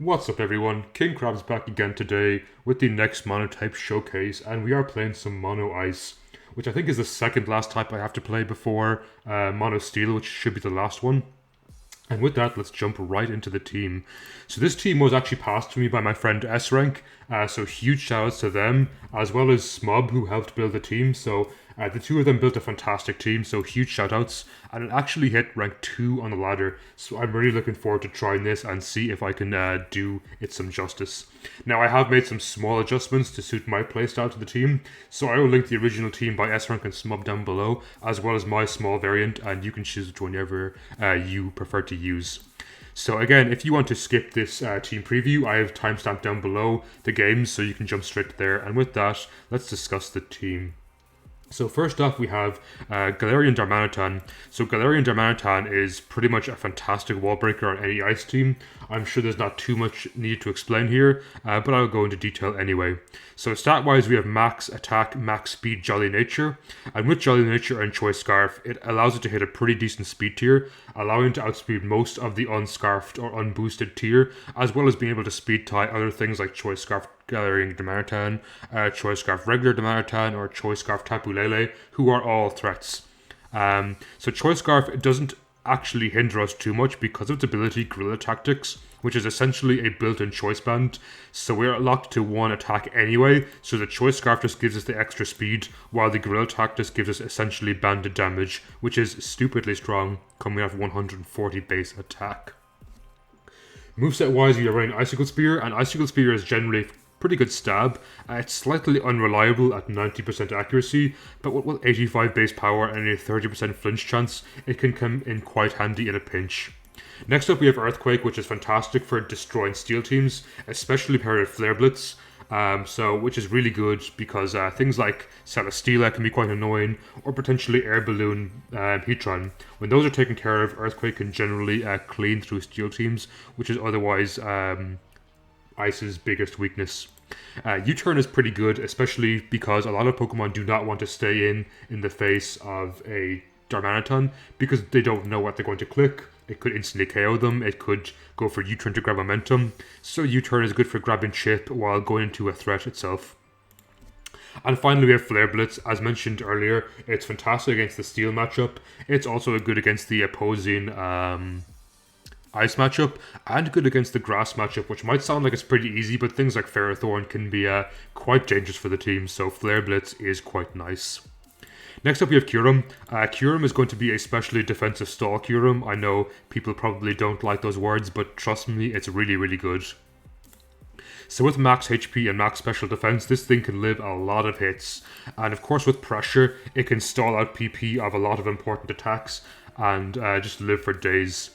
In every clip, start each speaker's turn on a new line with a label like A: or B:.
A: What's up everyone, KingKrabz back again today with the next Monotype showcase, and we are playing some Mono Ice, which I think is the second last type I have to play before Mono Steel, which should be the last one. And with that, let's jump right into the team. So this team was actually passed to me by my friend S Rank, so huge shoutouts to them, as well as Smub, who helped build the team. So the two of them built a fantastic team, so huge shoutouts. And it actually hit rank 2 on the ladder, so I'm really looking forward to trying this and see if I can do it some justice. Now, I have made some small adjustments to suit my playstyle to the team, so I will link the original team by S Rank and Smub down below, as well as my small variant, and you can choose which whenever you prefer to use. So again, if you want to skip this team preview, I have timestamped down below the games, so you can jump straight there. And with that, let's discuss the team. So first off, we have Galarian Darmanitan. So Galarian Darmanitan is pretty much a fantastic wall breaker on any ice team. I'm sure there's not too much needed to explain here, but I'll go into detail anyway. So stat-wise, we have max attack, max speed, Jolly Nature. And with Jolly Nature and Choice Scarf, it allows it to hit a pretty decent speed tier, allowing it to outspeed most of the unscarfed or unboosted tier, as well as being able to speed tie other things like Choice Scarf Galarian Darmanitan, Choice Scarf Regular Darmanitan, or Choice Scarf Tapu Lele, who are all threats. So Choice Scarf doesn't actually hinder us too much because of its ability Guerrilla Tactics, which is essentially a built-in choice band. So we're locked to one attack anyway, so the Choice Scarf just gives us the extra speed, while the Guerrilla Tactics gives us essentially banded damage, which is stupidly strong, coming off 140 base attack. Moveset wise, we are running Icicle Spear, and Icicle Spear is generally pretty good stab. It's slightly unreliable at 90% accuracy, but with 85 base power and a 30% flinch chance, it can come in quite handy in a pinch. Next up, we have Earthquake, which is fantastic for destroying steel teams, especially paired with Flare Blitz. Which is really good because things like Celesteela can be quite annoying, or potentially Air Balloon Heatran. When those are taken care of, Earthquake can generally clean through steel teams, which is otherwise Ice's biggest weakness. U-turn is pretty good, especially because a lot of Pokemon do not want to stay in the face of a Darmanitan because they don't know what they're going to click. It could instantly KO them, it could go for U-turn to grab momentum, so U-turn is good for grabbing chip while going into a threat itself. And finally we have Flare Blitz. As mentioned earlier, it's fantastic against the steel matchup. It's also good against the opposing ice matchup, and good against the grass matchup, which might sound like it's pretty easy, but things like Ferrothorn can be quite dangerous for the team, so Flare Blitz is quite nice. Next up we have Kyurem. Kyurem is going to be a specially defensive stall Kyurem. I know people probably don't like those words, but trust me, it's really, really good. So with max HP and max special defense, this thing can live a lot of hits. And of course with pressure, it can stall out PP of a lot of important attacks and just live for days.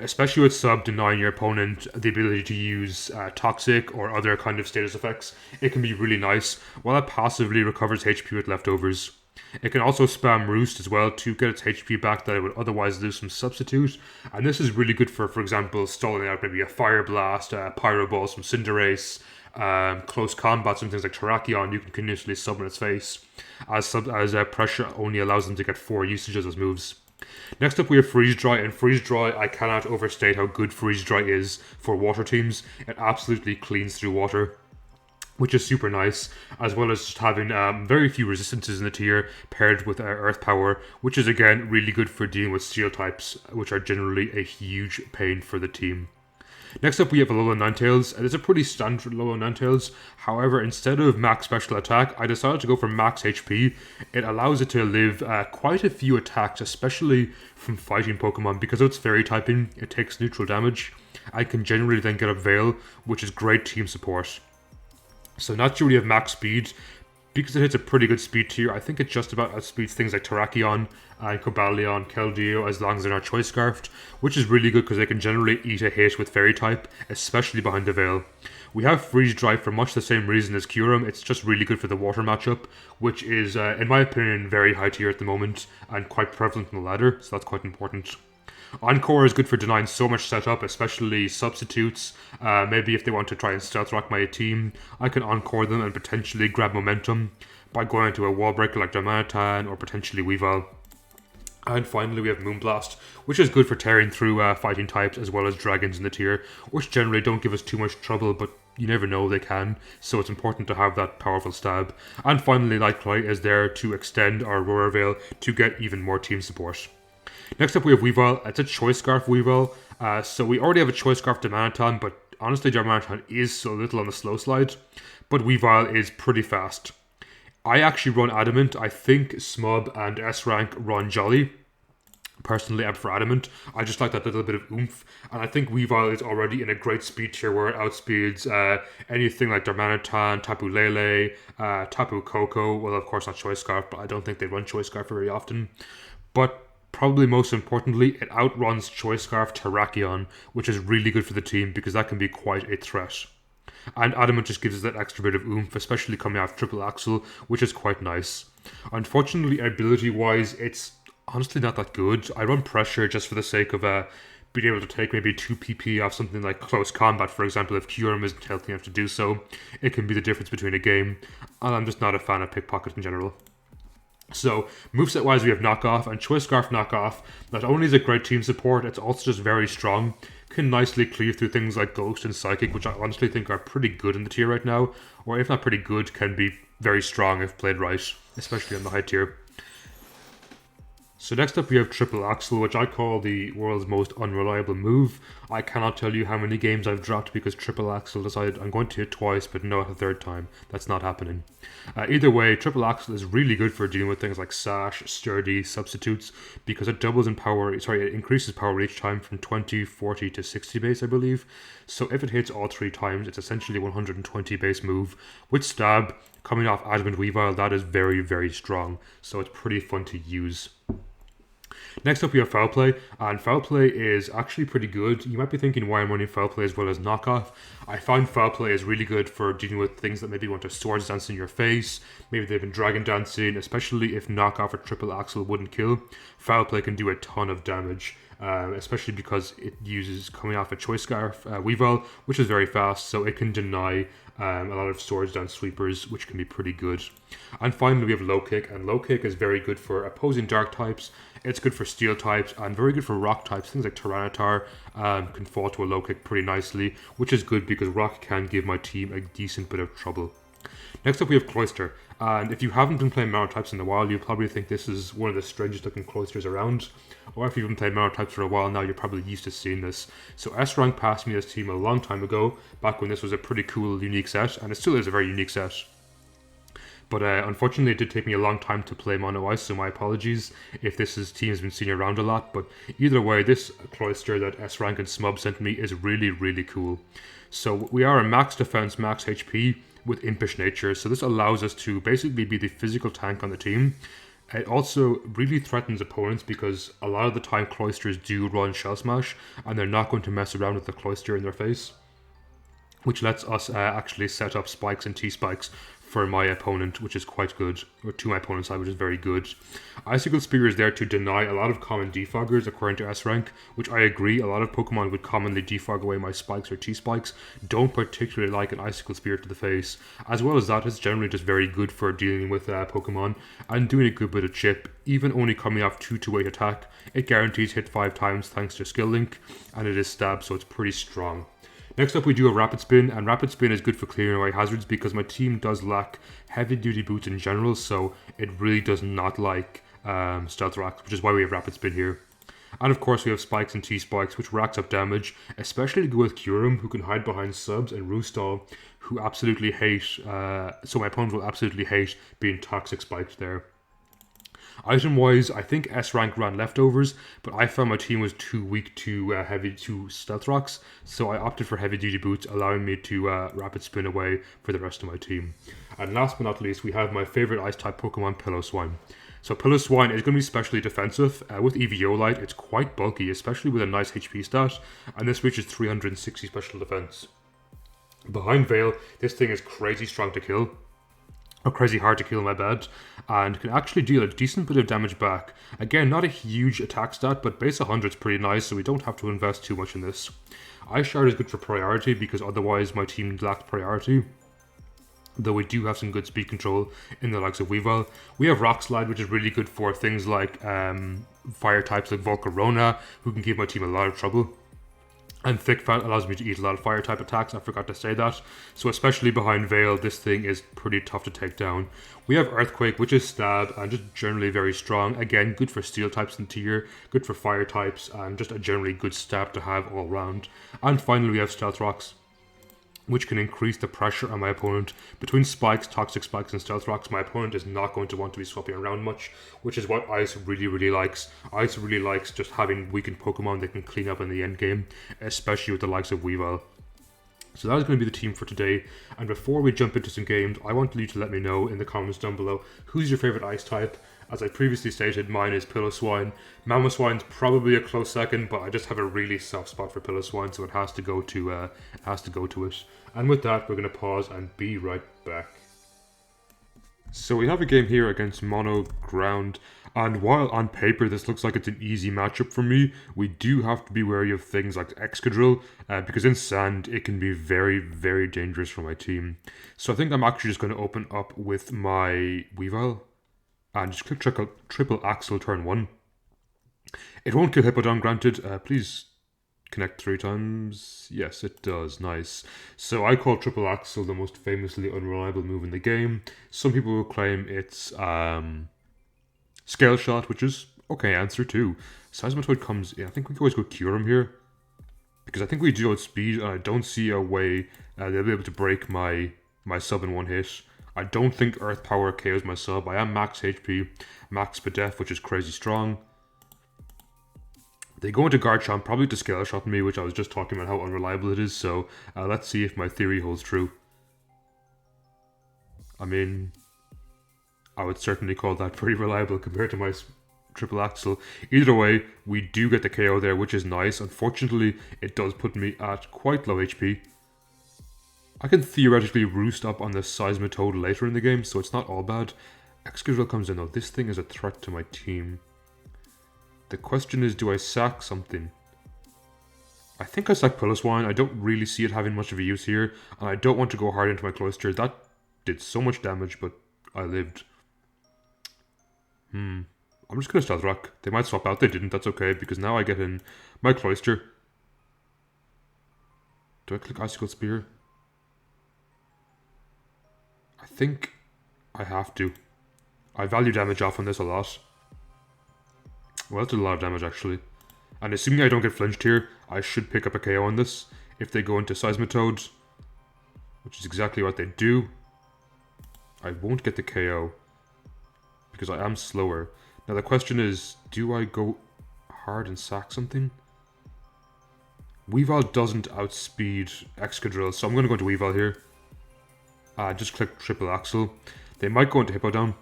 A: Especially with sub denying your opponent the ability to use toxic or other kind of status effects, it can be really nice, while it passively recovers HP with leftovers. It can also spam Roost as well to get its HP back that it would otherwise lose from Substitute, and this is really good for example, stalling out maybe a Fire Blast, Pyro Balls from Cinderace, close combats and things like Terrakion. You can continuously sub in its face, as pressure only allows them to get 4 usages as moves. Next up we have Freeze Dry, and Freeze Dry, I cannot overstate how good Freeze Dry is for water teams. It absolutely cleans through water, which is super nice, as well as just having very few resistances in the tier paired with Earth Power, which is again really good for dealing with Steel types, which are generally a huge pain for the team. Next up we have Alolan Ninetales, and it's a pretty standard Alolan Ninetales. However, instead of max special attack, I decided to go for max HP. It allows it to live quite a few attacks, especially from fighting Pokemon. Because of its fairy typing, it takes neutral damage. I can generally then get up Veil, which is great team support. So naturally you have max speed. Because it hits a pretty good speed tier, I think it just about outspeeds things like Terrakion and Cobalion, Keldeo, as long as they're not Choice Scarfed, which is really good because they can generally eat a hit with Fairy type, especially behind the Veil. We have Freeze Dry for much the same reason as Kyurem. It's just really good for the water matchup, which is, in my opinion, very high tier at the moment and quite prevalent in the ladder, so that's quite important. Encore is good for denying so much setup, especially substitutes. Maybe if they want to try and stealth rock my team, I can Encore them and potentially grab momentum by going into a wall breaker like Darmanitan or potentially Weavile. And finally, we have Moonblast, which is good for tearing through fighting types as well as dragons in the tier, which generally don't give us too much trouble, but you never know they can, so it's important to have that powerful stab. And finally, Light Clay is there to extend our Aurora Veil to get even more team support. Next up, we have Weavile. It's a Choice Scarf Weavile, so we already have a Choice Scarf Darmanitan, but honestly, Darmanitan is so little on the slow slide, but Weavile is pretty fast. I actually run Adamant. I think Smub and S Rank run Jolly. Personally, I prefer Adamant. I just like that little bit of oomph. And I think Weavile is already in a great speed tier where it outspeeds anything like Darmanitan, Tapu Lele, Tapu Koko. Well, of course, not Choice Scarf, but I don't think they run Choice Scarf very often. But probably most importantly, it outruns Choice Scarf Terrakion, which is really good for the team because that can be quite a threat. And Adamant just gives us that extra bit of oomph, especially coming off Triple Axle, which is quite nice. Unfortunately, ability-wise, it's honestly not that good. I run Pressure just for the sake of being able to take maybe 2 PP off something like Close Combat, for example. If Kyurem isn't healthy enough to do so, it can be the difference between a game. And I'm just not a fan of Pickpocket in general. So, moveset-wise, we have Knockoff, and Choice Scarf Knockoff. Not only is it great team support, it's also just very strong. Can nicely cleave through things like Ghost and Psychic, which I honestly think are pretty good in the tier right now. Or if not pretty good, can be very strong if played right, especially on the high tier. So next up we have Triple Axle, which I call the world's most unreliable move. I cannot tell you how many games I've dropped because Triple Axle decided I'm going to hit twice but not a third time. That's not happening. Either way, Triple Axle is really good for dealing with things like Sash, Sturdy, Substitutes, because it doubles in power, it increases power each time from 20, 40 to 60 base, I believe. So if it hits all 3 times, it's essentially 120 base move. With Stab, coming off Adamant Weavile, that is very, very strong. So it's pretty fun to use. Next up we have Foul Play, and Foul Play is actually pretty good. You might be thinking why I'm running Foul Play as well as Knockoff. I find Foul Play is really good for dealing with things that maybe want to Swords Dance in your face, maybe they've been Dragon Dancing, especially if Knockoff or Triple Axle wouldn't kill. Foul Play can do a ton of damage, especially because it uses coming off a Choice Scarf Weavile, which is very fast, so it can deny a lot of Swords Dance sweepers, which can be pretty good. And finally we have Low Kick, and Low Kick is very good for opposing Dark types. It's good for Steel types and very good for Rock types. Things like Tyranitar can fall to a Low Kick pretty nicely, which is good because Rock can give my team a decent bit of trouble. Next up we have Cloyster, and if you haven't been playing Monotypes in a while, you'll probably think this is one of the strangest looking Cloysters around. Or if you've been playing Monotypes for a while now, you're probably used to seeing this. So S Rank passed me this team a long time ago, back when this was a pretty cool, unique set, and it still is a very unique set. But unfortunately, it did take me a long time to play Mono Ice, so my apologies if this team has been seen around a lot. But either way, this Cloyster that S Rank and Smub sent me is really, really cool. So we are a max defense, max HP with Impish Nature, so this allows us to basically be the physical tank on the team. It also really threatens opponents because a lot of the time Cloysters do run Shell Smash, and they're not going to mess around with the Cloyster in their face, which lets us actually set up spikes and T-spikes for my opponent, which is quite good, or to my opponent's side, which is very good. Icicle Spear is there to deny a lot of common defoggers according to S Rank, which I agree, a lot of Pokemon would commonly defog away my spikes or T-spikes, don't particularly like an Icicle Spear to the face. As well as that, it's generally just very good for dealing with Pokemon and doing a good bit of chip, even only coming off 2 2-weight attack. It guarantees hit 5 times thanks to Skill Link, and it is stab, so it's pretty strong. Next up we do a Rapid Spin, and Rapid Spin is good for clearing away hazards because my team does lack heavy duty boots in general, so it really does not like Stealth Rocks, which is why we have Rapid Spin here. And of course we have Spikes and T-Spikes, which racks up damage, especially to go with Kyurem, who can hide behind subs, and Roostall, who absolutely hate, so my opponent will absolutely hate being Toxic Spiked there. Item wise, I think S Rank ran Leftovers, but I found my team was too weak to Stealth Rocks, so I opted for Heavy Duty Boots, allowing me to Rapid Spin away for the rest of my team. And last but not least, we have my favorite Ice type Pokemon, Pillow-Swine. So Pillow-Swine is going to be specially defensive. With Eviolite, it's quite bulky, especially with a nice HP stat, and this reaches 360 special defense. Behind Veil, this thing is crazy strong to kill. Or crazy hard to kill, my bad, and can actually deal a decent bit of damage back. Again, not a huge attack stat, but base 100 is pretty nice, so we don't have to invest too much in this. Ice Shard is good for priority, because otherwise my team lacked priority. Though we do have some good speed control in the likes of Weavile. We have Rock Slide, which is really good for things like fire types like Volcarona, who can give my team a lot of trouble. And Thick Fat allows me to eat a lot of fire type attacks, I forgot to say that. So especially behind Veil, this thing is pretty tough to take down. We have Earthquake, which is stab, and just generally very strong. Again, good for steel types in tier, good for fire types, and just a generally good stab to have all round. And finally we have Stealth Rocks, which can increase the pressure on my opponent. Between Spikes, Toxic Spikes, and Stealth Rocks, my opponent is not going to want to be swapping around much, which is what Ice really likes. Ice really likes just having weakened Pokemon they can clean up in the end game, especially with the likes of Weavile. So that is going to be the team for today, and before we jump into some games, I want you to let me know in the comments down below, who's your favourite Ice type? As I previously stated, mine is Piloswine. Mamoswine's probably a close second, but I just have a really soft spot for Piloswine, so it has to go to it. And with that, we're going to pause and be right back. So we have a game here against Mono Ground, and while on paper this looks like it's an easy matchup for me, we do have to be wary of things like Excadrill, because in Sand it can be very dangerous for my team. So I think I'm actually just going to open up with my Weavile, and just click triple Axle turn 1. It won't kill Hippodon, granted. Please connect 3 times. Yes, it does. Nice. So I call triple Axle the most famously unreliable move in the game. Some people will claim it's Scale Shot, which is okay answer too. Seismitoad comes in. I think we can always go Kyurem here, because I think we do outspeed, and I don't see a way they'll be able to break my sub in one hit. I don't think Earth Power KOs my sub. I am max HP, max Spadef, which is crazy strong. They go into Garchomp, probably to Scale Shot me, which I was just talking about how unreliable it is, so let's see if my theory holds true. I mean, I would certainly call that pretty reliable compared to my triple Axle. Either way, we do get the KO there, which is nice. Unfortunately, it does put me at quite low HP. I can theoretically roost up on the Seismitoad later in the game, so it's not all bad. Excadrill comes in though. This thing is a threat to my team. The question is, do I sack something? I think I sack Piloswine. I don't really see it having much of a use here, and I don't want to go hard into my Cloyster. That did so much damage, but I lived. I'm just going to Stealth Rock. They might swap out. They didn't. That's okay, because now I get in my Cloyster. Do I click Icicle Spear? I think I have to. I value damage off on this a lot. Well, that did a lot of damage actually. And assuming I don't get flinched here, I should pick up a KO on this. If they go into Seismitoad, which is exactly what they do, I won't get the KO, because I am slower. Now the question is, do I go hard and sack something? Weavile doesn't outspeed Excadrill, so I'm going to go into Weavile here. Just click triple Axle. They might go into Hippodon,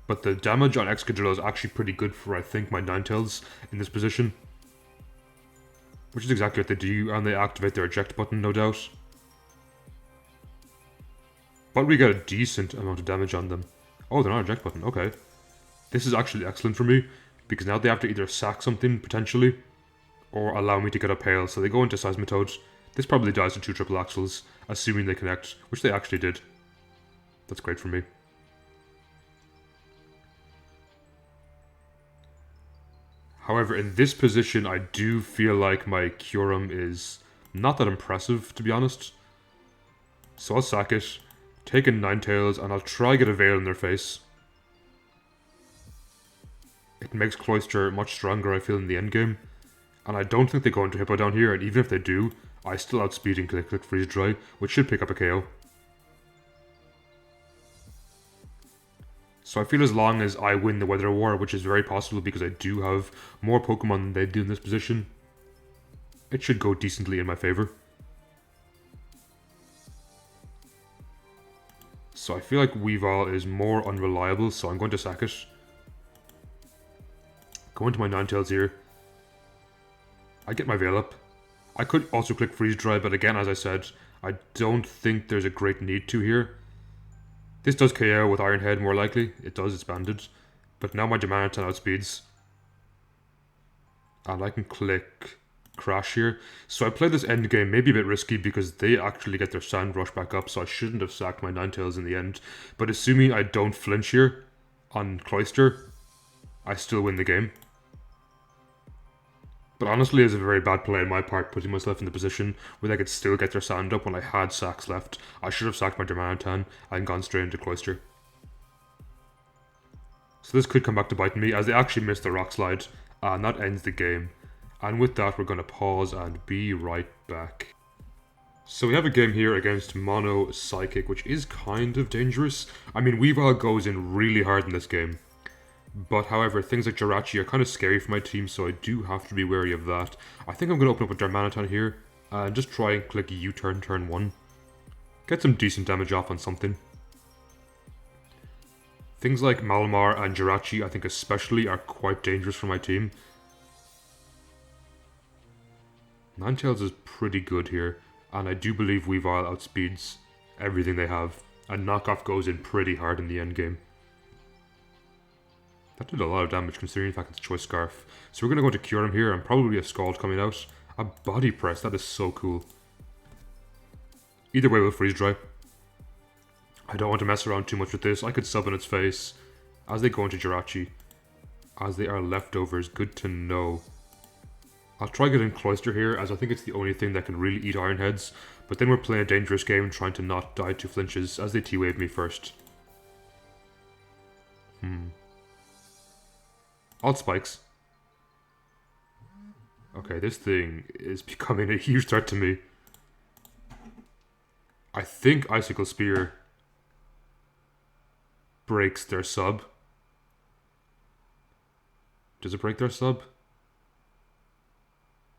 A: but the damage on Excadrill is actually pretty good for, I think, my Ninetales in this position, which is exactly what they do, and they activate their eject button, no doubt. But we get a decent amount of damage on them. Oh, they're not eject button, okay. This is actually excellent for me, because now they have to either sack something, potentially, or allow me to get a Pale, so they go into Seismitoad. This probably dies to 2 triple Axles, assuming they connect, which they actually did. That's great for me. However, in this position, I do feel like my Kyurem is not that impressive, to be honest. So I'll sack it, take in Ninetales, and I'll try get a Veil in their face. It makes Cloyster much stronger, I feel, in the endgame. And I don't think they go into Hippodon here, and even if they do, I still outspeed and click Freeze Dry, which should pick up a KO. So I feel as long as I win the Weather War, which is very possible because I do have more Pokemon than they do in this position, it should go decently in my favor. So I feel like Weavile is more unreliable, so I'm going to sack it. Go into my Ninetales here. I get my Veil up. I could also click Freeze Dry, but again, as I said, I don't think there's a great need to here. This does KO with Iron Head more likely. It does, it's banded. But now my Damanitan outspeeds. And I can click Crash here. So I played this endgame maybe a bit risky because they actually get their Sand Rush back up, so I shouldn't have sacked my Ninetales in the end. But assuming I don't flinch here, on Cloyster, I still win the game. But honestly, it's a very bad play on my part, putting myself in the position where they could still get their sand up when I had sacks left. I should have sacked my Darmanitan and gone straight into Cloyster. So this could come back to bite me, as they actually missed the Rock Slide, and that ends the game. And with that, we're going to pause and be right back. So we have a game here against Mono Psychic, which is kind of dangerous. I mean, Weavile goes in really hard in this game. But however, things like Jirachi are kind of scary for my team, so I do have to be wary of that. I think I'm going to open up with Darmanitan here, and just try and click U-turn turn 1. Get some decent damage off on something. Things like Malamar and Jirachi, I think especially, are quite dangerous for my team. Ninetales is pretty good here, and I do believe Weavile outspeeds everything they have, and Knockoff goes in pretty hard in the endgame. That did a lot of damage considering the fact it's Choice Scarf. So we're going to go into Kyurem here, and probably a Scald coming out. A Body Press, that is so cool. Either way, we'll Freeze Dry. I don't want to mess around too much with this. I could sub in its face as they go into Jirachi. As they are leftovers, good to know. I'll try getting Cloyster here, as I think it's the only thing that can really eat Iron Heads. But then we're playing a dangerous game, trying to not die to flinches as they T-Wave me first. Alt Spikes. Okay, this thing is becoming a huge threat to me. I think Icicle Spear breaks their sub. Does it break their sub?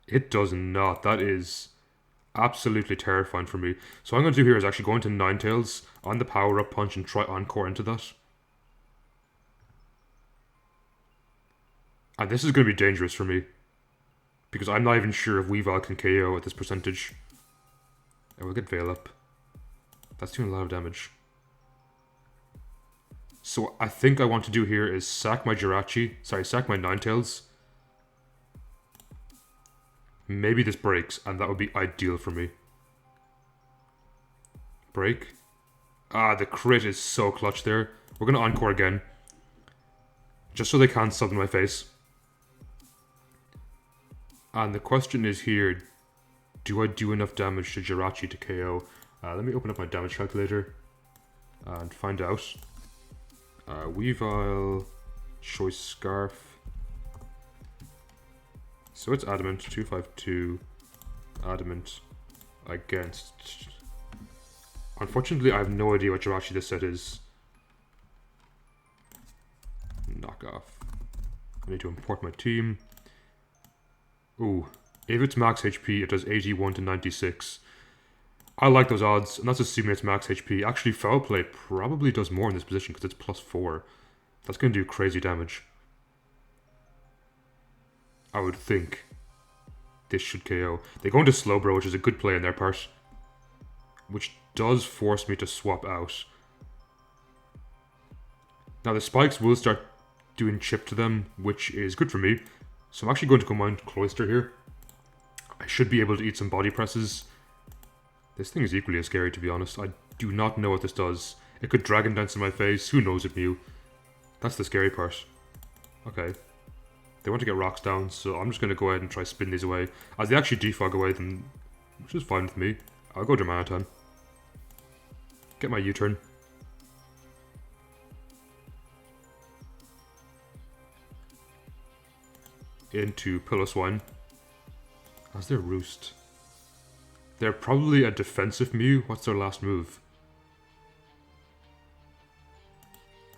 A: It does not. That is absolutely terrifying for me. So what I'm going to do here is actually go into Ninetales on the Power Up Punch and try Encore into that. And this is going to be dangerous for me, because I'm not even sure if Weavile can KO at this percentage. I will get Veil up. That's doing a lot of damage. So what I think I want to do here is sack my Jirachi. Sorry, sack my Ninetales. Maybe this breaks, and that would be ideal for me. Break. Ah, the crit is so clutch there. We're going to Encore again, just so they can't sub in my face. And the question is here, do I do enough damage to Jirachi to KO? Let me open up my damage calculator and find out. Weavile, Choice Scarf. So it's Adamant, 252, Adamant against... Unfortunately, I have no idea what Jirachi this set is. Knock off. I need to import my team. Ooh, if it's max HP, it does 81 to 96. I like those odds, and that's assuming it's max HP. Actually, Foul Play probably does more in this position because it's +4. That's going to do crazy damage. I would think this should KO. They go into Slowbro, which is a good play on their part, which does force me to swap out. Now the spikes will start doing chip to them, which is good for me. So I'm actually going to combine Cloyster here. I should be able to eat some body presses. This thing is equally as scary, to be honest. I do not know what this does. It could Dragon Dance in my face. Who knows it, Mew? That's the scary part. Okay. They want to get rocks down, so I'm just going to go ahead and try spin these away. As they actually defog away, then, which is fine with me. I'll go Darmanitan. Get my U-turn. Into Piloswine. As their Roost. They're probably a defensive Mew. What's their last move?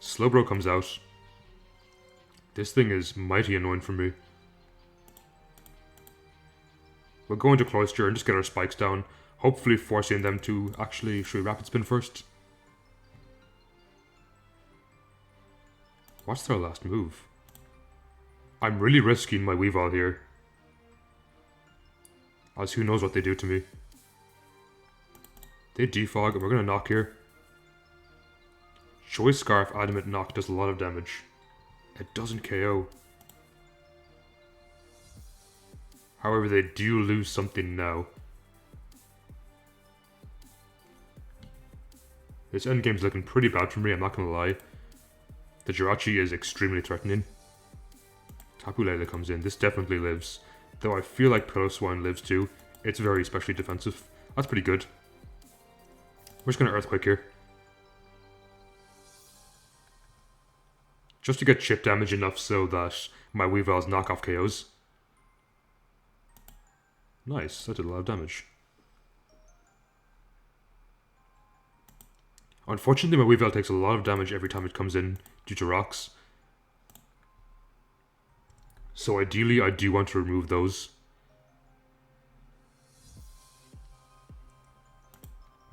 A: Slowbro comes out. This thing is mighty annoying for me. We'll go into Cloyster and just get our spikes down. Hopefully forcing them to actually... Should we Rapid Spin first? What's their last move? I'm really risking my Weavile here, as who knows what they do to me. They defog, and we're going to knock here. Choice Scarf Adamant Knock does a lot of damage. It doesn't KO. However, they do lose something now. This endgame's looking pretty bad for me, I'm not going to lie. The Jirachi is extremely threatening. Tapu Lele comes in. This definitely lives. Though I feel like Piloswine lives too. It's very especially defensive. That's pretty good. We're just going to Earthquake here. Just to get chip damage enough so that my Weaviles knock off KOs. Nice, that did a lot of damage. Unfortunately, my Weavile takes a lot of damage every time it comes in due to rocks. So ideally, I do want to remove those.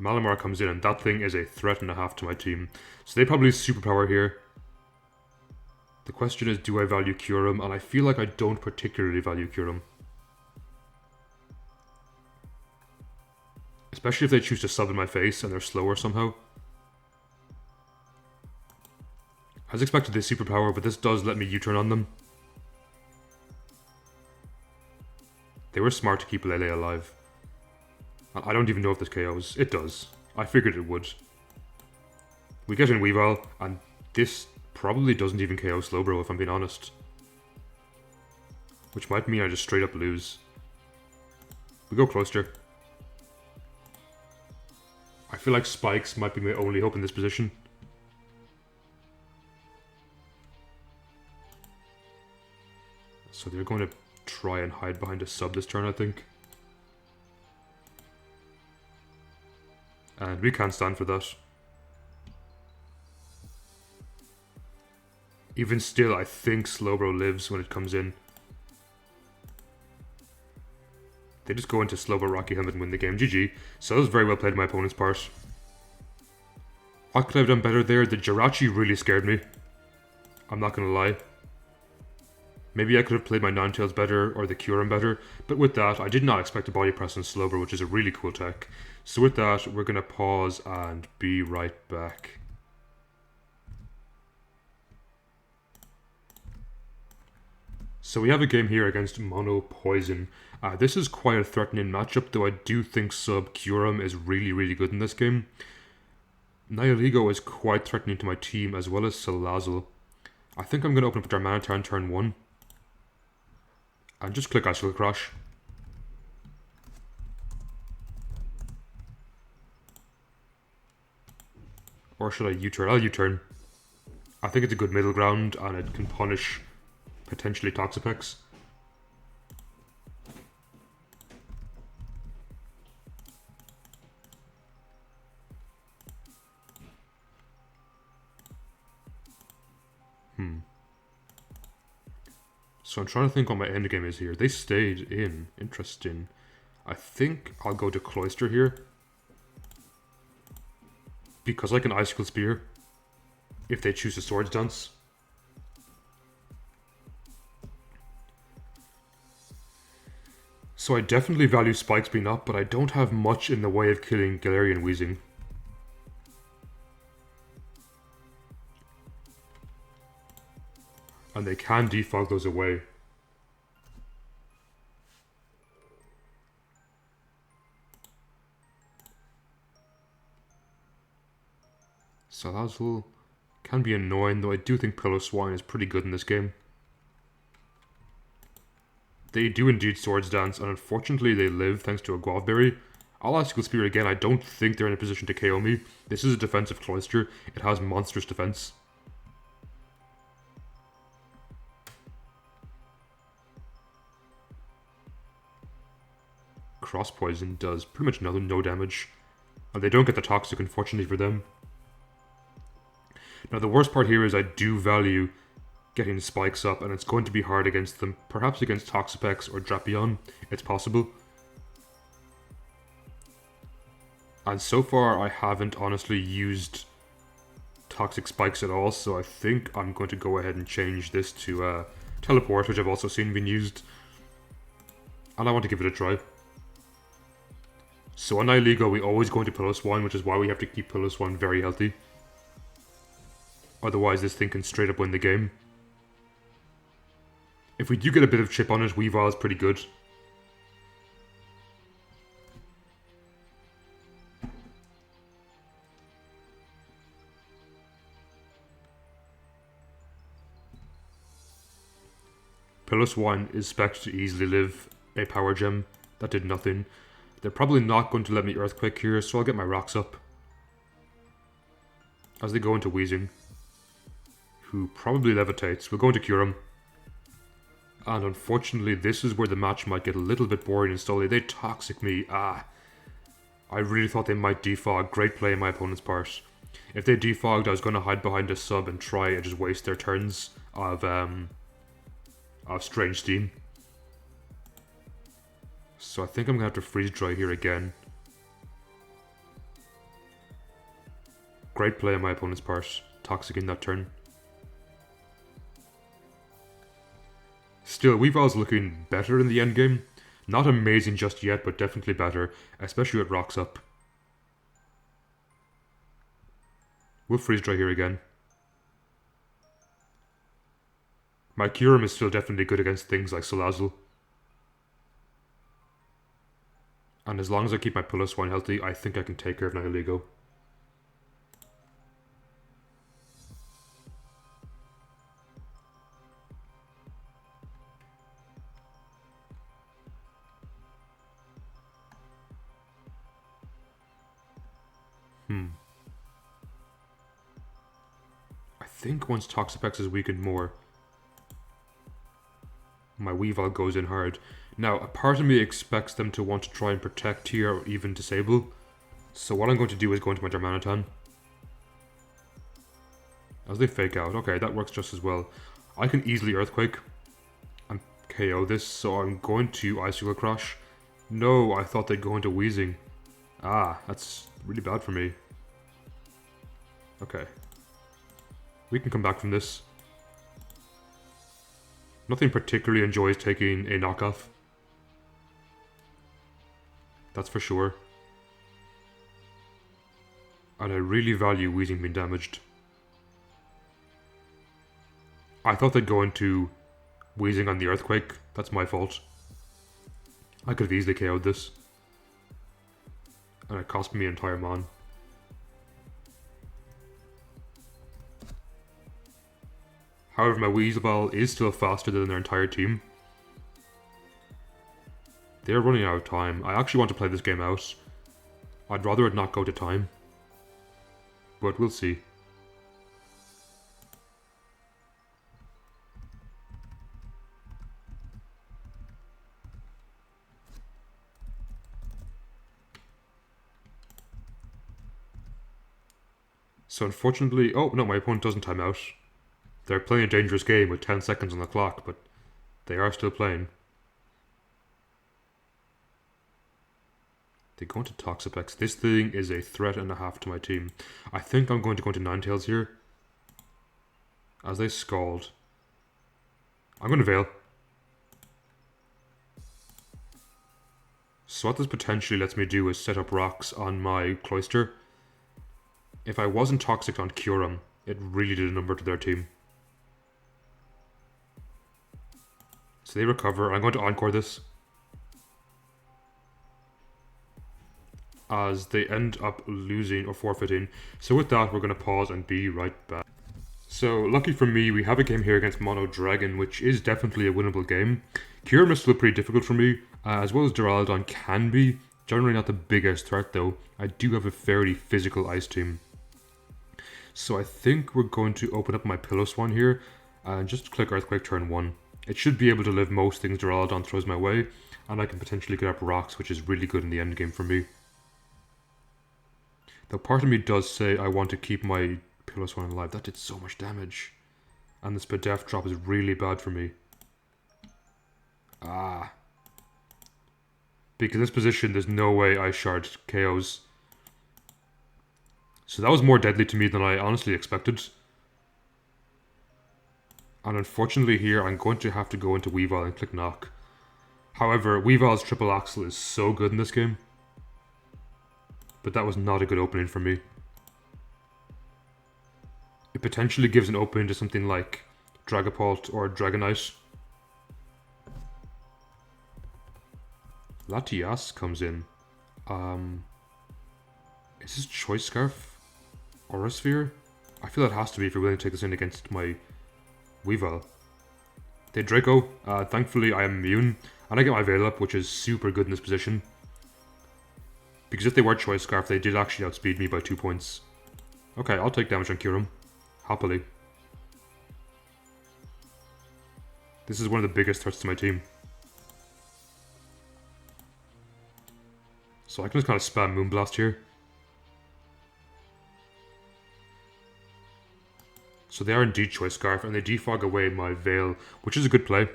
A: Malamar comes in, and that thing is a threat and a half to my team. So they probably superpower here. The question is, do I value Kyurem? And I feel like I don't particularly value Kyurem. Especially if they choose to sub in my face and they're slower somehow. I was expected this superpower, but this does let me U-turn on them. They were smart to keep Lele alive. I don't even know if this KOs. It does. I figured it would. We get in Weavile, and this probably doesn't even KO Slowbro if I'm being honest. Which might mean I just straight up lose. We go Cloister. I feel like Spikes might be my only hope in this position. So they're going to try and hide behind a sub this turn, I think. And we can't stand for that. Even still, I think Slowbro lives when it comes in. They just go into Slowbro Rocky Helmet and win the game. GG. So that was very well played on my opponent's part. What could I have done better there? The Jirachi really scared me. I'm not gonna lie. Maybe I could have played my Ninetales better or the Kyurem better, but with that, I did not expect a body press on Slowbro, which is a really cool tech. So with that, we're gonna pause and be right back. So we have a game here against Mono Poison. This is quite a threatening matchup, though I do think sub Kyurem is really good in this game. Nihiligo is quite threatening to my team, as well as Salazzle. I think I'm going to open up Darmanitar on turn 1. And just click Icicle Crash. Or should I U-turn? I'll U-turn. I think it's a good middle ground, and it can punish potentially Toxapex. So I'm trying to think what my endgame is here. They stayed in. Interesting. I think I'll go to Cloister here. Because I can Icicle Spear. If they choose to Swords Dance. So I definitely value Spikes being up, but I don't have much in the way of killing Galarian Weezing. And they can defog those away. Salazzle can be annoying, though I do think Piloswine is pretty good in this game. They do indeed Swords Dance, and unfortunately they live thanks to a Guavberry. I'll Icicle Spear again. I don't think they're in a position to KO me. This is a defensive Cloister. It has monstrous defense. Cross Poison does pretty much no damage. And they don't get the Toxic, unfortunately for them. Now the worst part here is I do value getting Spikes up, and it's going to be hard against them. Perhaps against Toxapex or Drapion, it's possible. And so far I haven't honestly used Toxic Spikes at all, so I think I'm going to go ahead and change this to Teleport, which I've also seen being used. And I want to give it a try. So on Nihiligo, we always go into Piloswine, which is why we have to keep Piloswine very healthy. Otherwise, this thing can straight up win the game. If we do get a bit of chip on it, Weavile is pretty good. Piloswine is expected to easily live a Power Gem. That did nothing. They're probably not going to let me Earthquake here, so I'll get my rocks up. As they go into Weezing, who probably levitates. We'll go into Kyurem. And unfortunately, this is where the match might get a little bit boring and stally. They Toxic me. I really thought they might defog. Great play on my opponent's part. If they defogged, I was going to hide behind a sub and try and just waste their turns of Strange Steam. So I think I'm going to have to Freeze Dry here again. Great play on my opponent's part. Toxic in that turn. Still, Weavile's looking better in the endgame. Not amazing just yet, but definitely better. Especially with rocks up. We'll Freeze Dry here again. My Kyurem is still definitely good against things like Salazzle. And as long as I keep my Piloswine healthy, I think I can take care of Nihilego. I think once Toxapex is weakened more, my Weavile goes in hard. Now, a part of me expects them to want to try and protect here or even disable. So what I'm going to do is go into my Darmanitan. As they fake out. Okay, that works just as well. I can easily Earthquake and KO this, so I'm going to Icicle Crush. No, I thought they'd go into Weezing. That's really bad for me. Okay. We can come back from this. Nothing particularly enjoys taking a knockoff. That's for sure. And I really value Weezing being damaged. I thought they'd go into Weezing on the Earthquake. That's my fault. I could have easily KO'd this. And it cost me an entire Mon. However, my Weezile is still faster than their entire team. They're running out of time. I actually want to play this game out. I'd rather it not go to time. But we'll see. So unfortunately... Oh, no, my opponent doesn't time out. They're playing a dangerous game with 10 seconds on the clock, but they are still playing. They go into Toxapex. This thing is a threat and a half to my team. I think I'm going to go into Ninetales here. As they Scald. I'm going to Veil. So what this potentially lets me do is set up rocks on my Cloyster. If I wasn't toxic on Kyurem, it really did a number to their team. So they recover. I'm going to Encore this. As they end up losing or forfeiting. So with that, we're going to pause and be right back. So lucky for me, we have a game here against Mono Dragon, which is definitely a winnable game. Kyurem is still pretty difficult for me, as well as Duraludon can be. Generally not the biggest threat though. I do have a fairly physical ice team. So I think we're going to open up my Piloswine here, and just click Earthquake turn 1. It should be able to live most things Duraludon throws my way, and I can potentially get up rocks, which is really good in the end game for me. Though part of me does say I want to keep my Piloswine alive. That did so much damage. And this Spadef drop is really bad for me. Because in this position, there's no way I shard KOs. So that was more deadly to me than I honestly expected. And unfortunately here, I'm going to have to go into Weavile and click Knock. However, Weavile's Triple Axle is so good in this game. But that was not a good opening for me. It potentially gives an opening to something like Dragapult or Dragonite. Latias comes in. Is this Choice Scarf? Aura Sphere? I feel that has to be if you're willing to take this in against my Weavile. They Draco. Thankfully, I am immune. And I get my Veil up, which is super good in this position. Because if they were Choice Scarf, they did actually outspeed me by 2 points. Okay, I'll take damage on Kyurem. Happily. This is one of the biggest threats to my team. So I can just kind of spam Moonblast here. So they are indeed Choice Scarf, and they defog away my Veil, which is a good play.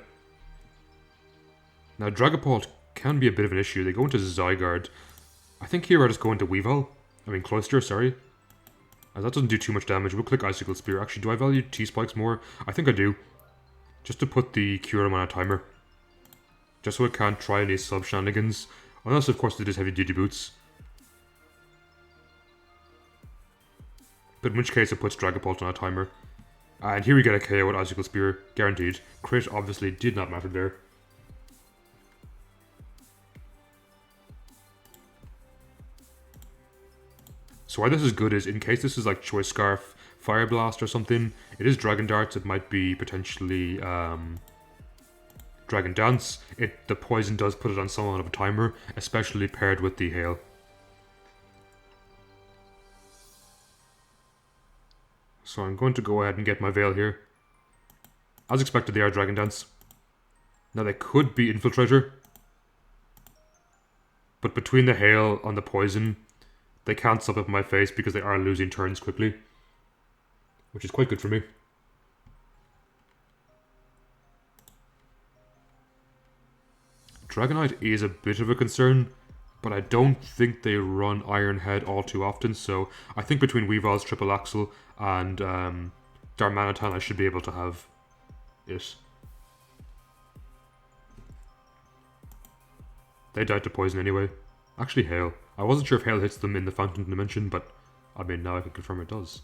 A: Now Dragapult can be a bit of an issue. They go into Zygarde. I think here I just go into Cloyster, sorry. As that doesn't do too much damage. We'll click Icicle Spear. Actually, do I value T-Spikes more? I think I do. Just to put the Kyurem on a timer. Just so it can't try any sub-shenanigans. Unless, of course, it is heavy-duty boots. But in which case, it puts Dragapult on a timer. And here we get a KO with Icicle Spear. Guaranteed. Crit, obviously, did not matter there. So why this is good is, in case this is like Choice Scarf, Fire Blast or something, it is Dragon Darts, it might be potentially Dragon Dance. The poison does put it on somewhat of a timer, especially paired with the Hail. So I'm going to go ahead and get my Veil here. As expected, they are Dragon Dance. Now they could be Infiltrator, but between the Hail and the poison, they can't sub up my face because they are losing turns quickly. Which is quite good for me. Dragonite is a bit of a concern, but I don't think they run Iron Head all too often, so I think between Weavile's Triple Axle and Darmanitan I should be able to have it. They died to poison anyway. Actually, Hail. I wasn't sure if Hail hits them in the Fountain Dimension, but I mean, now I can confirm it does.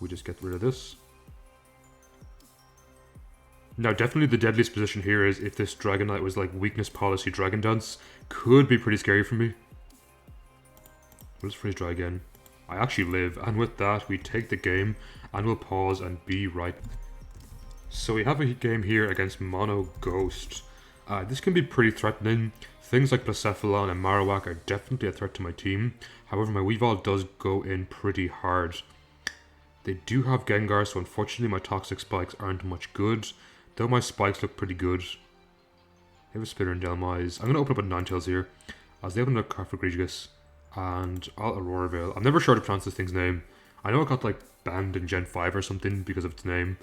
A: We just get rid of this. Now, definitely the deadliest position here is if this Dragonite was like Weakness Policy Dragon Dance. Could be pretty scary for me. We'll just Freeze Dry again. I actually live, and with that, we take the game, and we'll pause and be right. So we have a game here against Mono Ghost. This can be pretty threatening. Things like Blacephalon and Marowak are definitely a threat to my team. However, my Weavile does go in pretty hard. They do have Gengar, so unfortunately my Toxic Spikes aren't much good. Though my Spikes look pretty good. They have a Spitter and Delmise. I'm going to open up a Ninetales here, as they open up Carfagrigus. And I'll Aurora Veil. I'm never sure how to pronounce this thing's name. I know it got like banned in Gen 5 or something because of its name,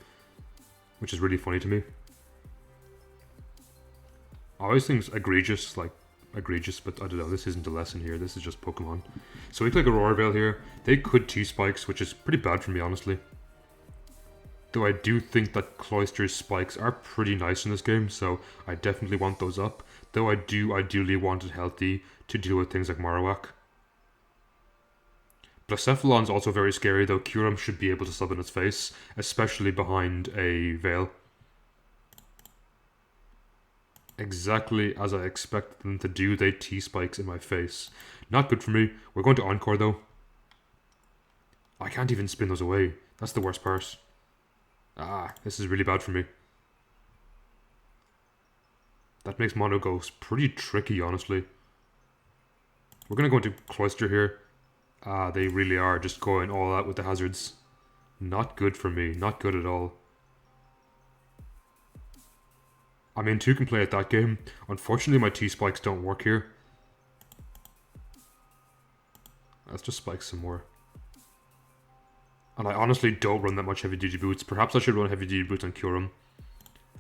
A: which is really funny to me. I always think egregious, but I don't know, this isn't a lesson here, this is just Pokemon. So we click Aurora Veil here. They could T-Spikes, which is pretty bad for me, honestly. Though I do think that Cloyster's Spikes are pretty nice in this game, so I definitely want those up. Though I do ideally want it healthy to deal with things like Marowak. Blacephalon's also very scary, though Kyurem should be able to sub in its face, especially behind a Veil. Exactly as I expected them to do, they T-Spikes in my face. Not good for me. We're going to Encore though. I can't even spin those away. That's the worst part. This is really bad for me. That makes Mono Ghost pretty tricky, honestly. We're going to go into Cloyster here. They really are just going all out with the hazards. Not good for me. Not good at all. I mean, 2 can play at that game. Unfortunately, my T-Spikes don't work here. Let's just spike some more. And I honestly don't run that much heavy duty boots. Perhaps I should run heavy duty boots on Kyurem.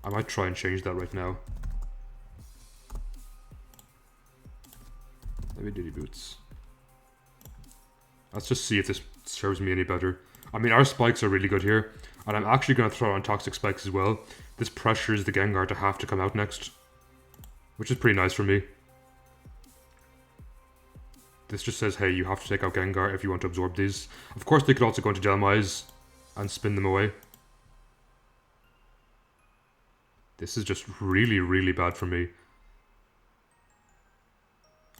A: I might try and change that right now. Heavy duty boots. Let's just see if this serves me any better. I mean, our spikes are really good here. And I'm actually going to throw on Toxic Spikes as well. This pressures the Gengar to have to come out next. Which is pretty nice for me. This just says, hey, you have to take out Gengar if you want to absorb these. Of course, they could also go into Delmise and spin them away. This is just really, really bad for me.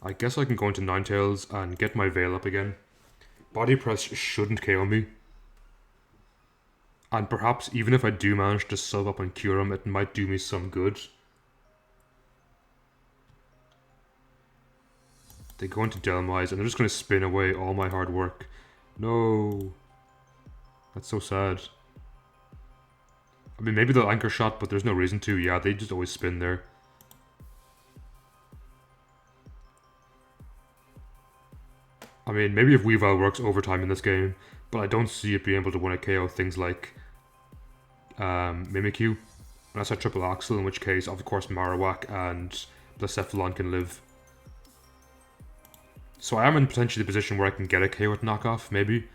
A: I guess I can go into Ninetales and get my Veil up again. Body Press shouldn't KO me. And perhaps even if I do manage to sub up on Kyurem, it might do me some good. They go into Delmise, and they're just going to spin away all my hard work. No. That's so sad. I mean, maybe they'll Anchor Shot, but there's no reason to. Yeah, they just always spin there. I mean, maybe if Weavile works overtime in this game, but I don't see it being able to win a KO things like Mimikyu. Unless I triple Axel, in which case, of course, Marowak and Blacephalon can live. So I am in potentially the position where I can get a KO with knockoff, maybe.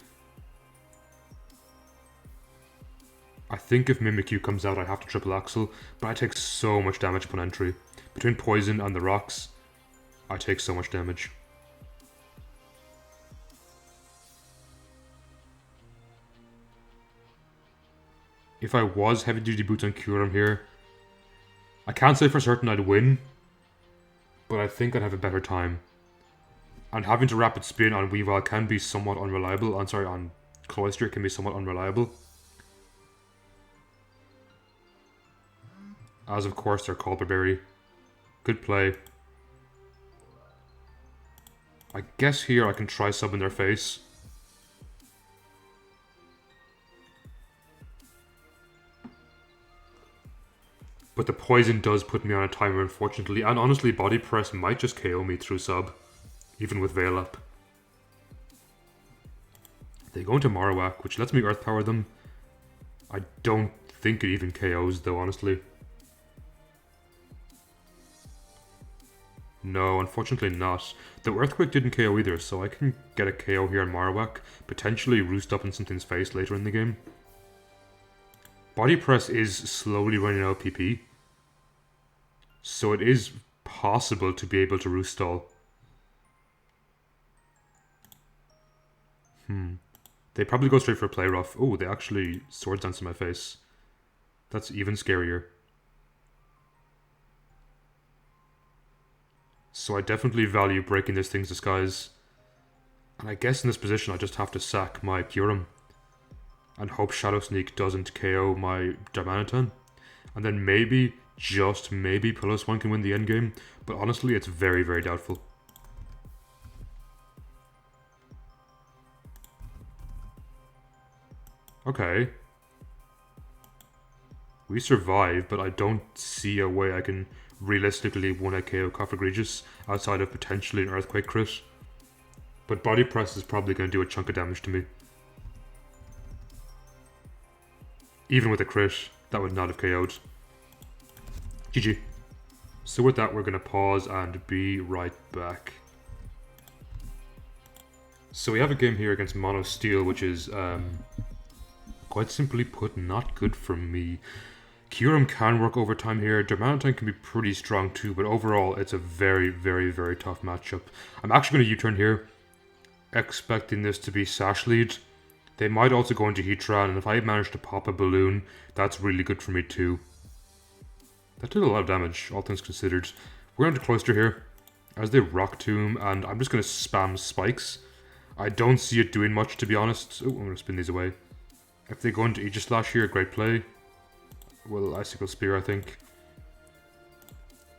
A: I think if Mimikyu comes out, I have to triple Axel, but I take so much damage upon entry. Between Poison and the rocks, I take so much damage. If I was heavy duty boots on Kyurem here, I can't say for certain I'd win, but I think I'd have a better time. And having to rapid spin on Weavile can be somewhat unreliable. On Cloyster can be somewhat unreliable. As of course their Culper Berry. Good play. I guess here I can try sub in their face. But the poison does put me on a timer, unfortunately, and honestly, Body Press might just KO me through sub, even with Veil up. They go into Marowak, which lets me Earth Power them. I don't think it even KOs, though, honestly. No, unfortunately not. The Earthquake didn't KO either, so I can get a KO here on Marowak, potentially roost up in something's face later in the game. Body Press is slowly running out of PP, so it is possible to be able to roost stall. They probably go straight for a play rough. Oh, they actually Swords Dance in my face. That's even scarier. So I definitely value breaking this thing's disguise. And I guess in this position I just have to sack my Kyurem. And hope Shadow Sneak doesn't KO my Darmanitan. And then maybe, just maybe, Pillow Swan can win the endgame. But honestly, it's very, very doubtful. Okay. We survive, but I don't see a way I can realistically win a KO Cofagrigus outside of potentially an Earthquake crit. But Body Press is probably going to do a chunk of damage to me. Even with a crit, that would not have KO'd. GG. So with that, we're going to pause and be right back. So we have a game here against Mono Steel, which is, quite simply put, not good for me. Kyurem can work overtime here. Darmanitan can be pretty strong too, but overall, it's a very, very, very tough matchup. I'm actually going to U-turn here, expecting this to be Sash lead. They might also go into Heatran, and if I manage to pop a balloon, that's really good for me too. That did a lot of damage, all things considered. We're going to Cloyster here, as they Rock Tomb, and I'm just going to spam Spikes. I don't see it doing much, to be honest. Oh, I'm going to spin these away. If they go into Aegislash here, great play. Well, Icicle Spear, I think.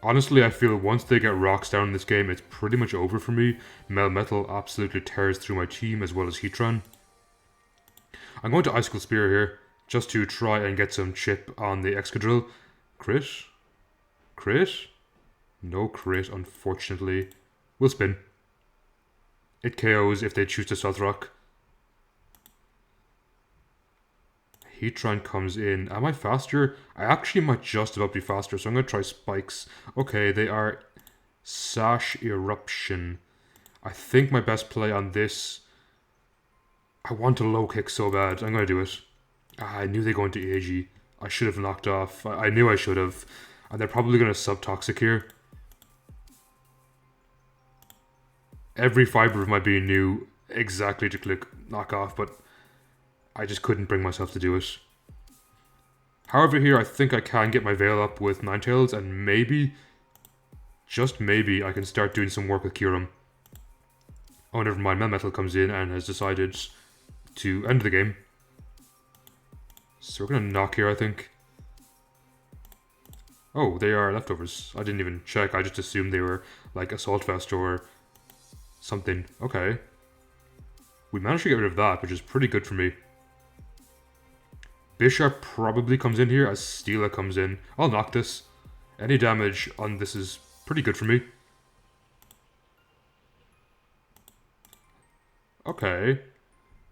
A: Honestly, I feel once they get rocks down in this game, it's pretty much over for me. Melmetal absolutely tears through my team, as well as Heatran. I'm going to Icicle Spear here, just to try and get some chip on the Excadrill. Crit? Crit? No crit, unfortunately. We'll spin. It KOs if they choose to Stealth Rock. Heatran comes in. Am I faster? I actually might just about be faster, so I'm going to try Spikes. Okay, they are Sash Eruption. I think my best play on this... I want a low kick so bad. I'm going to do it. I knew they go into AG. I should have knocked off. I knew I should have. And they're probably going to sub-Toxic here. Every fiber of my being knew exactly to click knock off, but I just couldn't bring myself to do it. However, here I think I can get my Veil up with Ninetales, and maybe, just maybe, I can start doing some work with Kyurem. Oh, never mind. Melmetal comes in and has decided to end the game. So we're gonna knock here, I think. Oh, they are leftovers. I didn't even check. I just assumed they were like Assault Vest or something. Okay. We managed to get rid of that, which is pretty good for me. Bisharp probably comes in here as Steela comes in. I'll knock this. Any damage on this is pretty good for me. Okay.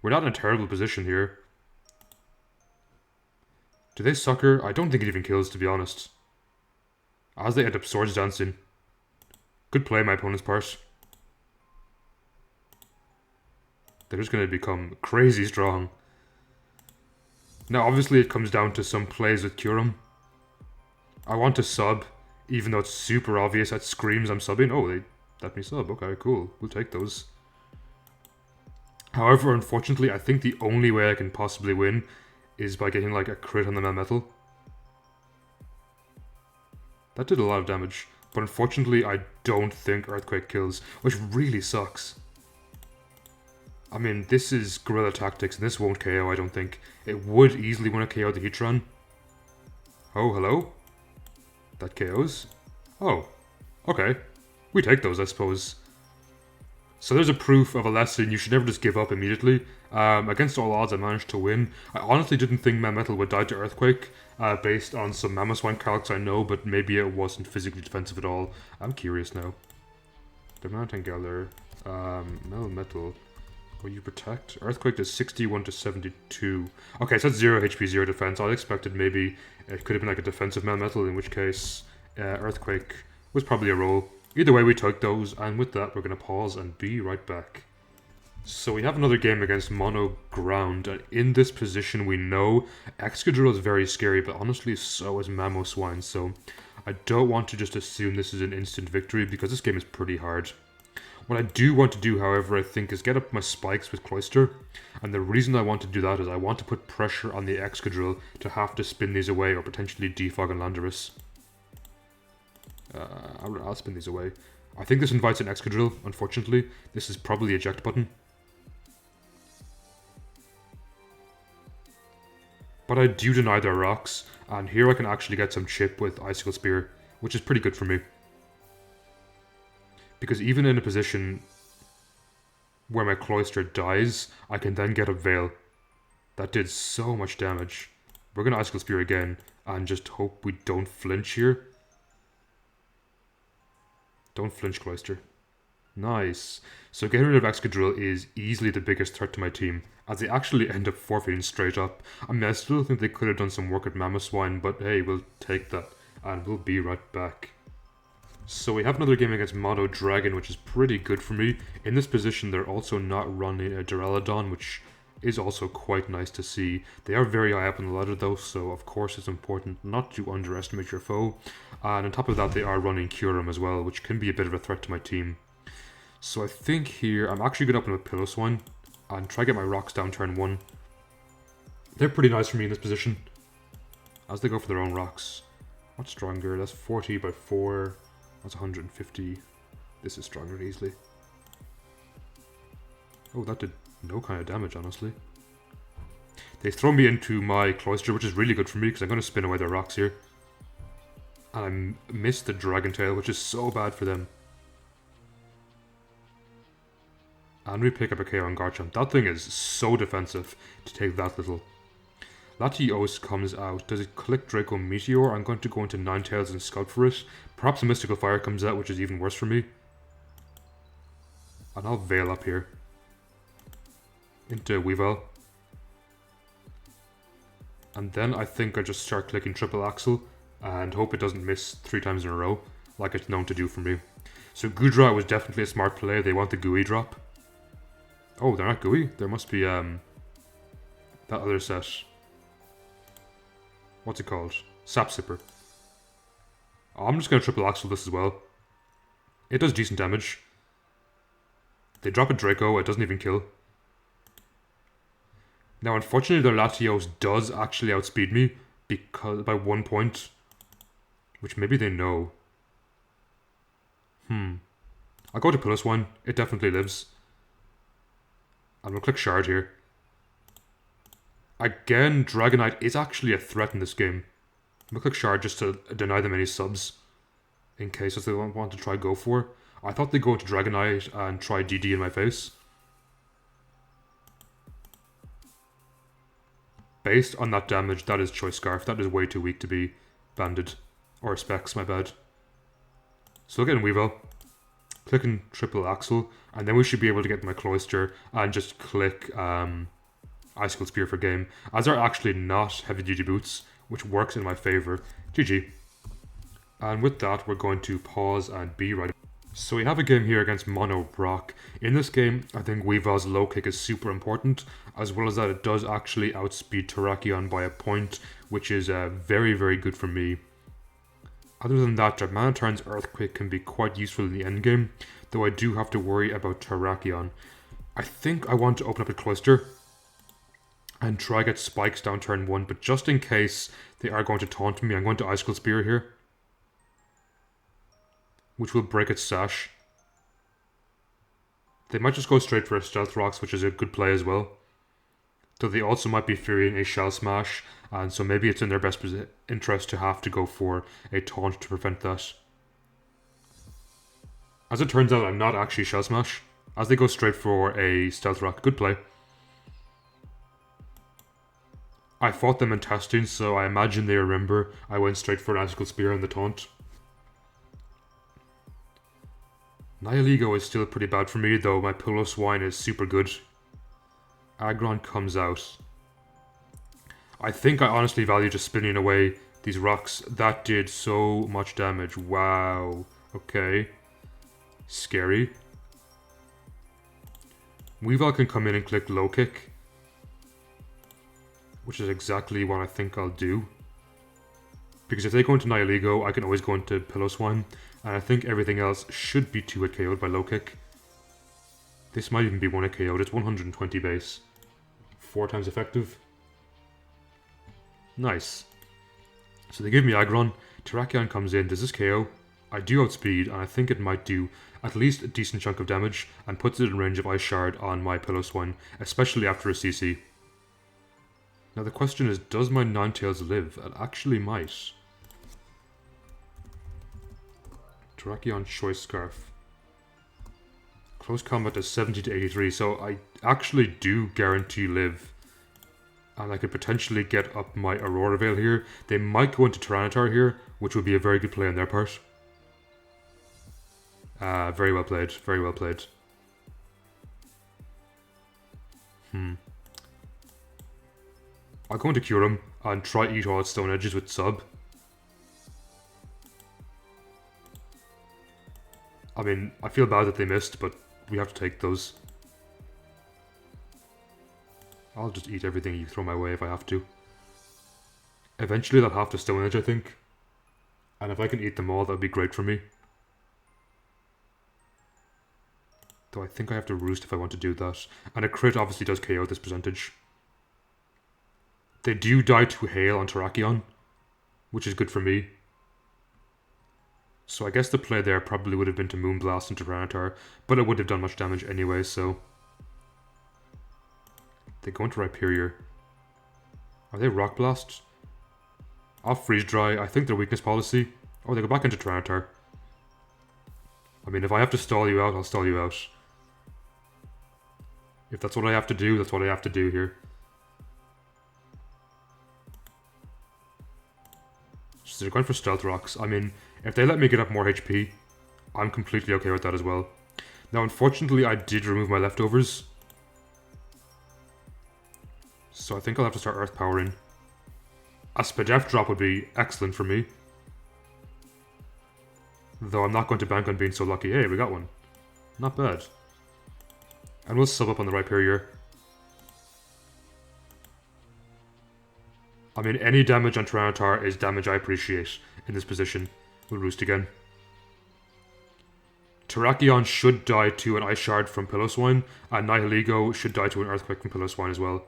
A: We're not in a terrible position here. Do they sucker? I don't think it even kills, to be honest. As they end up Swords Dancing. Good play, my opponent's part. They're just going to become crazy strong. Now, obviously, it comes down to some plays with Kyurem. I want to sub, even though it's super obvious at screams I'm subbing. Oh, they let me sub. Okay, cool. We'll take those. However, unfortunately, I think the only way I can possibly win is by getting like a crit on the Melmetal. That did a lot of damage. But unfortunately, I don't think Earthquake kills, which really sucks. I mean, this is guerrilla tactics, and this won't KO, I don't think. It would easily win a KO the Heatran. Oh, hello? That KOs? Oh, okay. We take those, I suppose. So there's a proof of a lesson. You should never just give up immediately. Against all odds, I managed to win. I honestly didn't think Melmetal would die to Earthquake, based on some Mamoswine calcs I know, but maybe it wasn't physically defensive at all. I'm curious now. The Mountain Geller, Melmetal. Will you protect? Earthquake does 61 to 72. Okay, so that's 0 HP, 0 defense. I expected maybe it could have been like a defensive Melmetal, in which case Earthquake was probably a roll. Either way, we took those, and with that, we're going to pause and be right back. So we have another game against Mono Ground, and in this position we know Excadrill is very scary, but honestly so is Mamoswine, so I don't want to just assume this is an instant victory, because this game is pretty hard. What I do want to do, however, I think, is get up my spikes with Cloyster, and the reason I want to do that is I want to put pressure on the Excadrill to have to spin these away, or potentially defog and Landorus. I'll spin these away. I think this invites an Excadrill, unfortunately. This is probably the eject button. But I do deny their rocks, and here I can actually get some chip with Icicle Spear, which is pretty good for me. Because even in a position where my Cloyster dies, I can then get a Veil. That did so much damage. We're going to Icicle Spear again, and just hope we don't flinch here. Don't flinch, Cloyster. Nice. So getting rid of Excadrill is easily the biggest threat to my team, as they actually end up forfeiting straight up. I mean, I still think they could have done some work at Mamoswine, but hey, we'll take that, and we'll be right back. So we have another game against Mono Dragon, which is pretty good for me. In this position, they're also not running a Duraludon, which is also quite nice to see. They are very high up on the ladder though, so of course it's important not to underestimate your foe. And on top of that, they are running Kyurem as well, which can be a bit of a threat to my team. So I think here, I'm actually going to open with Piloswine and try to get my rocks down turn 1. They're pretty nice for me in this position, as they go for their own rocks. What's stronger? That's 40 by 4. That's 150. This is stronger easily. Oh, that did no kind of damage, honestly. They throw me into my Cloyster, which is really good for me, because I'm going to spin away their rocks here. And I missed the Dragon Tail, which is so bad for them. And we pick up a KO on Garchomp. That thing is so defensive to take that little. Latios comes out. Does it click Draco Meteor? I'm going to go into Ninetales and scout for it. Perhaps a Mystical Fire comes out, which is even worse for me. And I'll Veil up here. Into Weavile. And then I think I just start clicking Triple Axle and hope it doesn't miss 3 times in a row, like it's known to do for me. So Goodra was definitely a smart play. They want the Gooey drop. Oh, they're not Gooey? There must be that other set. What's it called? Sap Sipper. Oh, I'm just going to Triple Axle this as well. It does decent damage. They drop a Draco, it doesn't even kill. Now, unfortunately, their Latios does actually outspeed me because by 1 point, which maybe they know. I'll go to Piloswine. It definitely lives. I'm going to click Shard here. Again, Dragonite is actually a threat in this game. I'm gonna click Shard just to deny them any subs. In case that's what they want to try go for. I thought they'd go into Dragonite and try DD in my face. Based on that damage, that is Choice Scarf. That is way too weak to be banded. Or Specs, my bad. So we'll get in Weavile. Clicking Triple Axle. And then we should be able to get my Cloyster and just click Icicle Spear for game. As are actually not heavy duty boots, which works in my favour. GG. And with that, we're going to pause and be right. So we have a game here against Mono Brock. In this game, I think Weavile's low kick is super important, as well as that it does actually outspeed Terrakion by a point, which is very, very good for me. Other than that, Germanoturn's Earthquake can be quite useful in the endgame, though I do have to worry about Terrakion. I think I want to open up a Cloyster and try get Spikes down turn 1, but just in case they are going to taunt me, I'm going to Icicle Spear here, which will break its sash. They might just go straight for a Stealth Rocks, which is a good play as well. Though they also might be fearing a Shell Smash, and so maybe it's in their best interest to have to go for a taunt to prevent that. As it turns out, I'm not actually Shell Smash, as they go straight for a Stealth Rock. Good play. I fought them in testing, so I imagine they remember I went straight for an Icicle Spear and the taunt. Nihilego is still pretty bad for me, though my Piloswine is super good. Aggron comes out. I think I honestly value just spinning away these rocks. That did so much damage. Wow. Okay. Scary. Weavile can come in and click low kick, which is exactly what I think I'll do. Because if they go into Nihilego, I can always go into Piloswine, and I think everything else should be 2-hit KO'd by low kick. This might even be 1-hit KO'd. It's 120 base. 4 times effective. Nice. So they give me Aggron. Terrakion comes in. Does this KO? I do outspeed, and I think it might do at least a decent chunk of damage, and puts it in range of Ice Shard on my Piloswine, especially after a CC. Now the question is, does my Ninetales live? It actually might. Terrakion Choice Scarf. Close combat is 70 to 83, so I actually do guarantee live. And I could potentially get up my Aurora Veil here. They might go into Tyranitar here, which would be a very good play on their part. Very well played, very well played. I'll go into Kyurem and try eat all its Stone Edges with Sub. I mean, I feel bad that they missed, but we have to take those. I'll just eat everything you throw my way if I have to. Eventually they'll have to Stone Edge, I think. And if I can eat them all, that would be great for me. Though I think I have to Roost if I want to do that. And a crit obviously does KO this percentage. They do die to Hail on Terrakion, which is good for me. So I guess the play there probably would have been to Moonblast into Tyranitar, but it would have done much damage anyway, so... They go into Rhyperior. Are they Rock Blast? I'll Freeze Dry. I think their weakness policy. Oh, they go back into Tyranitar. I mean, if I have to stall you out, I'll stall you out. If that's what I have to do, that's what I have to do here. So they're going for Stealth Rocks. I mean, if they let me get up more HP, I'm completely okay with that as well. Now, unfortunately, I did remove my leftovers. So I think I'll have to start Earth Powering. A Spadef drop would be excellent for me. Though I'm not going to bank on being so lucky. Hey, we got one. Not bad. And we'll sub up on the Rhyperior. I mean, any damage on Tyranitar is damage I appreciate in this position. We'll Roost again. Terrakion should die to an Ice Shard from Piloswine, and Nihilego should die to an Earthquake from Piloswine as well.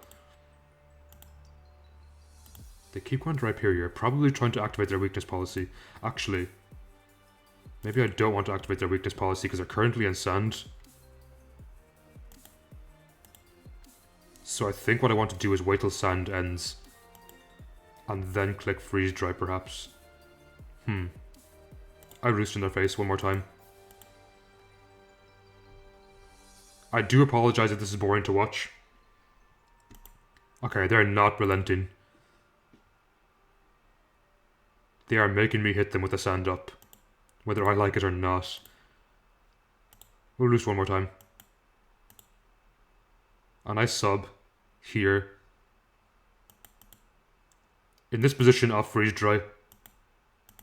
A: They keep going to Rhyperior, probably trying to activate their weakness policy. Actually, maybe I don't want to activate their weakness policy because they're currently in Sand. So I think what I want to do is wait till sand ends. And then click freeze dry perhaps. I roost in their face one more time. I do apologize if this is boring to watch. Okay, they're not relenting. They are making me hit them with the sand up, whether I like it or not. We'll roost one more time. A nice sub here. In this position, I'll freeze dry.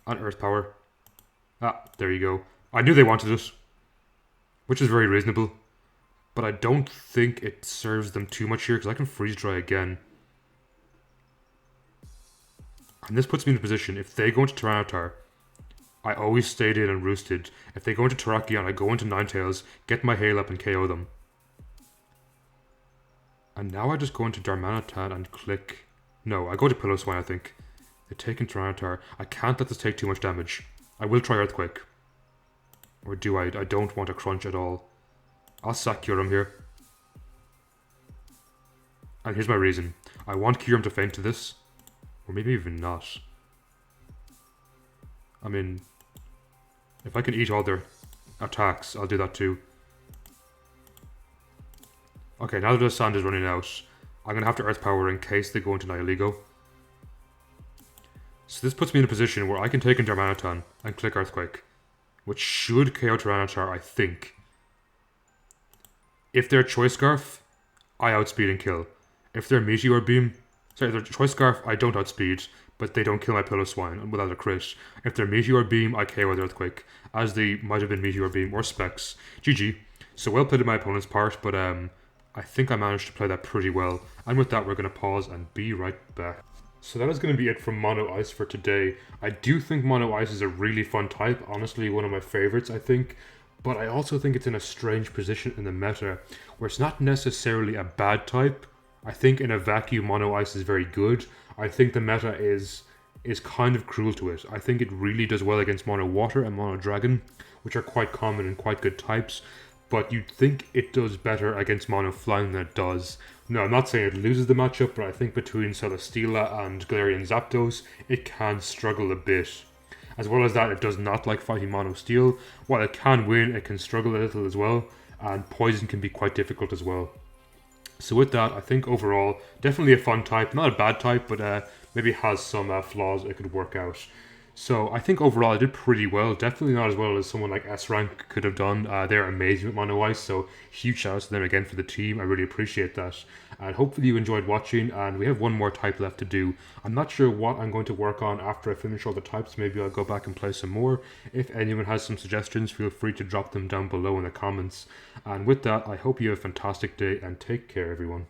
A: And earth power. Ah, there you go. I knew they wanted it, which is very reasonable. But I don't think it serves them too much here, because I can freeze dry again. And this puts me in a position, if they go into Tyranitar, I always stayed in and roosted. If they go into Terrakion, I go into Ninetales, get my hail up and KO them. And now I just go into Darmanitan and click... No, I go to Pillow I think. They take in Tyranitar. I can't let this take too much damage. I will try Earthquake. Or do I? I don't want to crunch at all. I'll sack Kyurem here. And here's my reason. I want Kyurem to faint to this. Or maybe even not. I mean, if I can eat all their attacks, I'll do that too. Okay, now that the sand is running out, I'm going to have to Earth Power in case they go into Nihilego. So this puts me in a position where I can take in Darmanitan and click Earthquake, which should KO Tyranitar, I think. If they're Choice Scarf, I outspeed and kill. If they're Meteor Beam... Sorry, if they're Choice Scarf, I don't outspeed, but they don't kill my Pillow without a crit. If they're Meteor Beam, I KO with Earthquake, as they might have been Meteor Beam or Specs. GG. So well played on my opponent's part, but I think I managed to play that pretty well. And with that, we're going to pause and be right back. So that is going to be it from Mono Ice for today. I do think Mono Ice is a really fun type, honestly one of my favorites I think, but I also think it's in a strange position in the meta, where it's not necessarily a bad type. I think in a vacuum Mono Ice is very good. I think the meta is kind of cruel to it. I think it really does well against Mono Water and Mono Dragon, which are quite common and quite good types, but you'd think it does better against Mono Flying than it does. No, I'm not saying it loses the matchup, but I think between Celesteela and Galarian Zapdos, it can struggle a bit. As well as that, it does not like fighting Mono Steel. While it can win, it can struggle a little as well, and Poison can be quite difficult as well. So with that, I think overall, definitely a fun type. Not a bad type, but maybe has some flaws it could work out. So I think overall I did pretty well. Definitely not as well as someone like S Rank could have done. They're amazing with Mono Ice, so huge shout out to them again for the team. I really appreciate that. And hopefully you enjoyed watching, and we have one more type left to do. I'm not sure what I'm going to work on after I finish all the types. Maybe I'll go back and play some more. If anyone has some suggestions, feel free to drop them down below in the comments. And with that, I hope you have a fantastic day and take care everyone.